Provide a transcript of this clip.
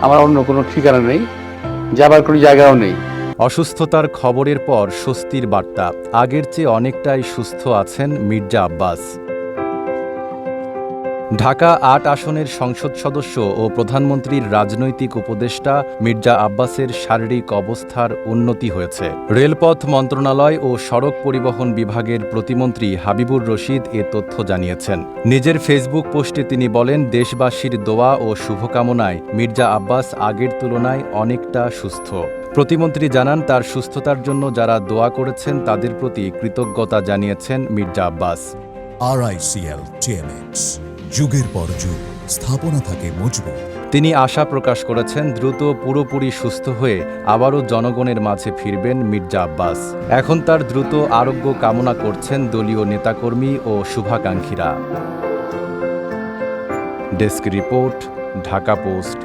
আমার অন্য কোনো ঠিকানা নেই, যাবার কোনো জায়গাও নেই। অসুস্থতার খবরের পর স্বস্তির বার্তা, আগের চেয়ে অনেকটাই সুস্থ আছেন মির্জা আব্বাস। ঢাকা ৮ আসনের সংসদ সদস্য ও প্রধানমন্ত্রীর রাজনৈতিক উপদেষ্টা মির্জা আব্বাসের শারীরিক অবস্থার উন্নতি হয়েছে। রেলপথ মন্ত্রণালয় ও সড়ক পরিবহন বিভাগের প্রতিমন্ত্রী হাবিবুর রশিদ এ তথ্য জানিয়েছেন। নিজের ফেসবুক পোস্টে তিনি বলেন, দেশবাসীর দোয়া ও শুভকামনায় মির্জা আব্বাস আগের তুলনায় অনেকটা সুস্থ। প্রতিমন্ত্রী জানান, তার সুস্থতার জন্য যারা দোয়া করেছেন তাদের প্রতি কৃতজ্ঞতা জানিয়েছেন মির্জা আব্বাস। RICL TMX, যুগের পর যুগ স্থাপনা থাকে মজবুত। তিনি আশা প্রকাশ করেছেন, দ্রুত পুরোপুরি সুস্থ হয়ে আবারও জনগণের মাঝে ফিরবেন মির্জা আব্বাস। এখন তার দ্রুত আরোগ্য কামনা করছেন দলীয় নেতাকর্মী ও শুভাকাঙ্ক্ষীরা। Desk report, Dhaka post.